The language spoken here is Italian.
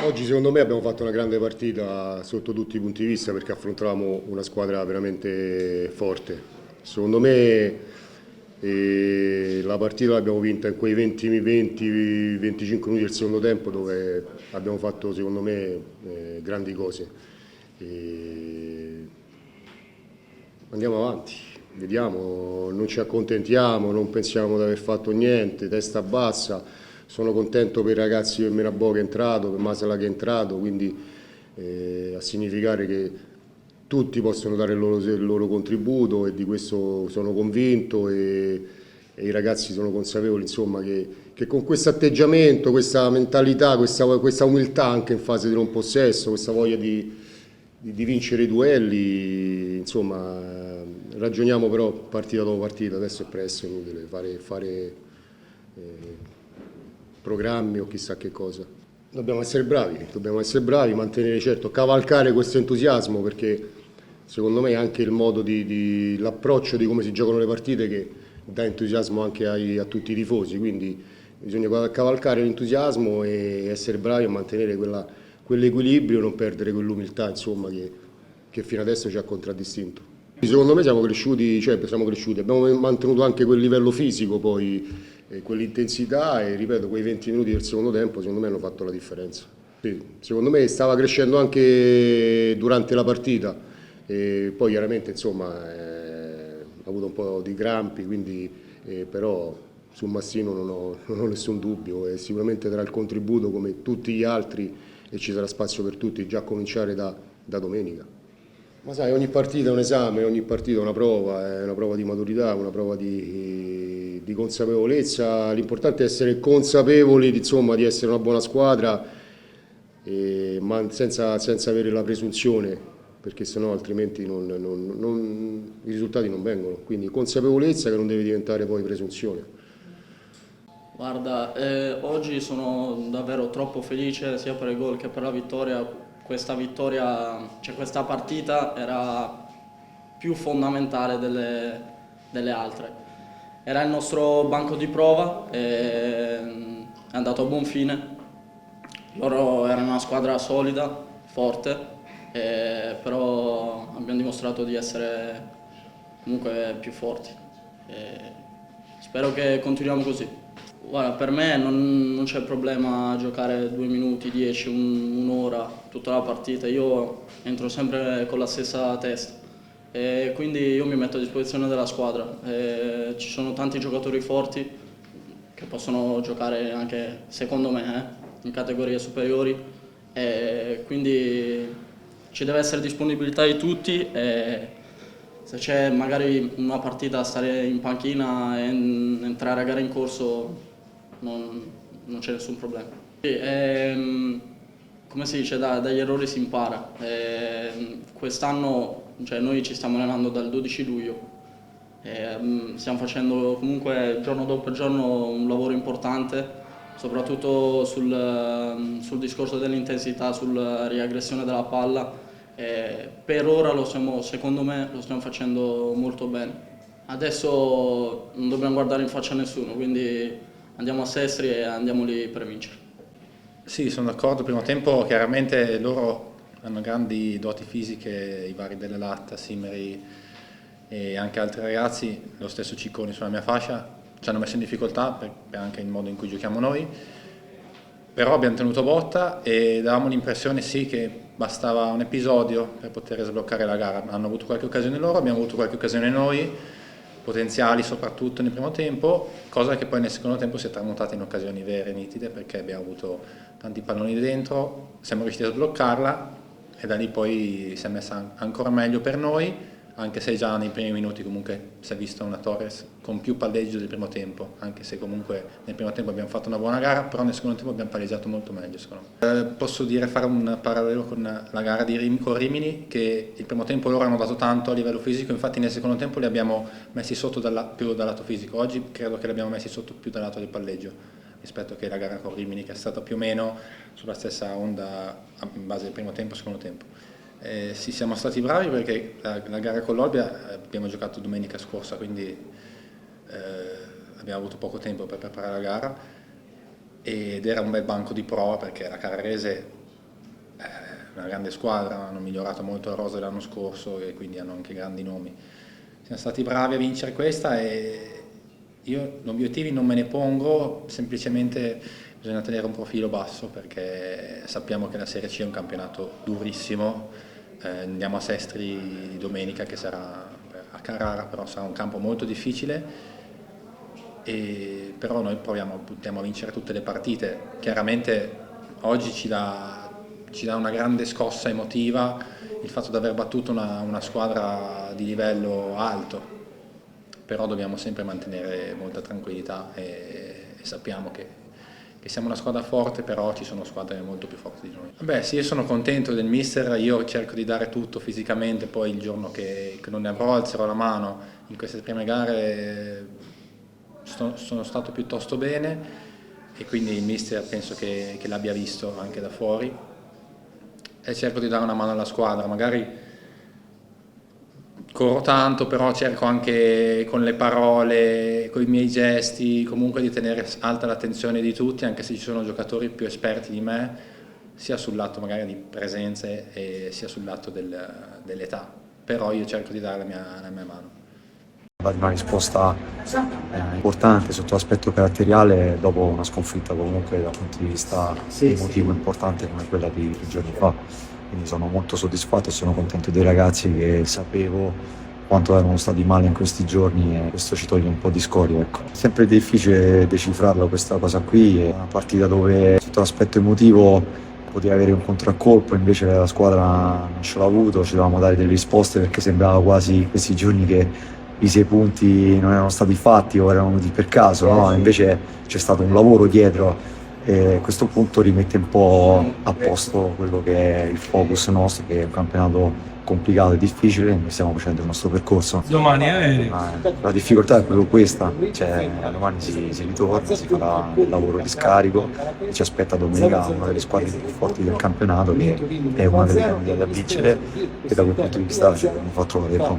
Oggi secondo me abbiamo fatto una grande partita sotto tutti i punti di vista perché affrontavamo una squadra veramente forte. Secondo me la partita l'abbiamo vinta in quei 20-25 minuti del secondo tempo dove abbiamo fatto secondo me grandi cose. E andiamo avanti, vediamo, non ci accontentiamo, non pensiamo di aver fatto niente, testa bassa. Sono contento per i ragazzi, per Mirabò che è entrato, per Masala che è entrato, quindi a significare che tutti possono dare il loro contributo e di questo sono convinto e i ragazzi sono consapevoli insomma, che con questo atteggiamento, questa mentalità, questa umiltà anche in fase di non possesso, questa voglia di vincere i duelli, insomma, ragioniamo però partita dopo partita, adesso è presto, è inutile fare programmi o chissà che cosa. Dobbiamo essere bravi, mantenere certo, cavalcare questo entusiasmo perché secondo me è anche il modo l'approccio di come si giocano le partite che dà entusiasmo anche a tutti i tifosi, quindi bisogna cavalcare l'entusiasmo e essere bravi a mantenere quell'equilibrio, non perdere quell'umiltà insomma, che fino adesso ci ha contraddistinto. Secondo me siamo cresciuti, abbiamo mantenuto anche quel livello fisico, poi quell'intensità e ripeto, quei 20 minuti del secondo tempo secondo me hanno fatto la differenza. Sì, secondo me stava crescendo anche durante la partita, e poi chiaramente insomma, ha avuto un po' di crampi, quindi, però su Massino non ho nessun dubbio e sicuramente darà il contributo come tutti gli altri e ci sarà spazio per tutti, già a cominciare da domenica. Ma sai, ogni partita è un esame, ogni partita è una prova di maturità, una prova di consapevolezza. L'importante è essere consapevoli insomma, di essere una buona squadra, ma senza avere la presunzione, perché sennò altrimenti i risultati non vengono. Quindi consapevolezza che non deve diventare poi presunzione. Guarda, oggi sono davvero troppo felice sia per il gol che per la vittoria. Questa vittoria, cioè questa partita era più fondamentale delle altre. Era il nostro banco di prova e è andato a buon fine. Loro erano una squadra solida, forte, però abbiamo dimostrato di essere comunque più forti. E spero che continuiamo così. Guarda, per me non c'è problema giocare 2 minuti, 10, un'ora, tutta la partita. Io entro sempre con la stessa testa e quindi io mi metto a disposizione della squadra. Ci sono tanti giocatori forti che possono giocare anche, secondo me, in categorie superiori e quindi ci deve essere disponibilità di tutti e se c'è magari una partita a stare in panchina e entrare a gara in corso non c'è nessun problema. Sì, come si dice, dagli errori si impara. Quest'anno, cioè, noi ci stiamo allenando dal 12 luglio. Stiamo facendo comunque giorno dopo giorno un lavoro importante, soprattutto sul discorso dell'intensità, sulla riaggressione della palla. Per ora secondo me, lo stiamo facendo molto bene. Adesso non dobbiamo guardare in faccia a nessuno, quindi andiamo a Sestri e andiamo lì per vincere. Sì, sono d'accordo. Primo tempo chiaramente loro hanno grandi doti fisiche, i vari Delle Latta, Simeri e anche altri ragazzi, lo stesso Cicconi sulla mia fascia, ci hanno messo in difficoltà per anche il modo in cui giochiamo noi, però abbiamo tenuto botta e davamo l'impressione sì che bastava un episodio per poter sbloccare la gara. Hanno avuto qualche occasione loro, abbiamo avuto qualche occasione noi, potenziali soprattutto nel primo tempo, cosa che poi nel secondo tempo si è tramutata in occasioni vere, nitide, perché abbiamo avuto tanti palloni dentro, siamo riusciti a sbloccarla e da lì poi si è messa ancora meglio per noi, anche se già nei primi minuti comunque si è visto una Torres con più palleggio del primo tempo, anche se comunque nel primo tempo abbiamo fatto una buona gara, però nel secondo tempo abbiamo palleggiato molto meglio secondo me. Posso dire, fare un parallelo con la gara con Rimini, che il primo tempo loro hanno dato tanto a livello fisico, infatti nel secondo tempo li abbiamo messi sotto più dal lato fisico, oggi credo che li abbiamo messi sotto più dal lato del palleggio rispetto che la gara con Rimini, che è stata più o meno sulla stessa onda in base al primo tempo e secondo tempo. Sì, siamo stati bravi perché la gara con l'Olbia abbiamo giocato domenica scorsa, quindi abbiamo avuto poco tempo per preparare la gara ed era un bel banco di prova perché la Carrarese una grande squadra, hanno migliorato molto la rosa dell'anno scorso e quindi hanno anche grandi nomi. Siamo stati bravi a vincere questa e io obiettivi non me ne pongo, semplicemente bisogna tenere un profilo basso perché sappiamo che la Serie C è un campionato durissimo. Andiamo a Sestri domenica che sarà a Carrara, però sarà un campo molto difficile. Però noi puntiamo a vincere tutte le partite. Chiaramente oggi ci dà una grande scossa emotiva il fatto di aver battuto una squadra di livello alto, però dobbiamo sempre mantenere molta tranquillità e sappiamo che siamo una squadra forte, però ci sono squadre molto più forti di noi. Vabbè, sì, io sono contento del mister, io cerco di dare tutto fisicamente, poi il giorno che non ne avrò alzerò la mano. In queste prime gare sono stato piuttosto bene e quindi il mister penso che l'abbia visto anche da fuori e cerco di dare una mano alla squadra, magari corro tanto, però cerco anche con le parole, con i miei gesti, comunque di tenere alta l'attenzione di tutti, anche se ci sono giocatori più esperti di me, sia sul lato magari di presenze e sia sul lato dell'età, però io cerco di dare la mia mano. Dare una risposta importante sotto l'aspetto caratteriale dopo una sconfitta comunque dal punto di vista emotivo importante come quella di 2 giorni fa. Quindi sono molto soddisfatto e sono contento dei ragazzi che sapevo quanto erano stati male in questi giorni e questo ci toglie un po' di scoria. Ecco. È sempre difficile decifrarla questa cosa qui, è una partita dove sotto l'aspetto emotivo poteva avere un contraccolpo, invece la squadra non ce l'ha avuto, ci dovevamo dare delle risposte perché sembrava quasi questi giorni che i 6 punti non erano stati fatti o erano venuti per caso, no? Invece c'è stato un lavoro dietro e a questo punto rimette un po' a posto quello che è il focus nostro, che è un campionato complicato e difficile, noi stiamo facendo il nostro percorso. Domani è la difficoltà è proprio questa, cioè domani si ritorna, si farà il lavoro di scarico e ci aspetta domenica una delle squadre più forti del campionato che è una delle candidate a vincere e da quel punto di vista ci abbiamo fatto trovare pronti.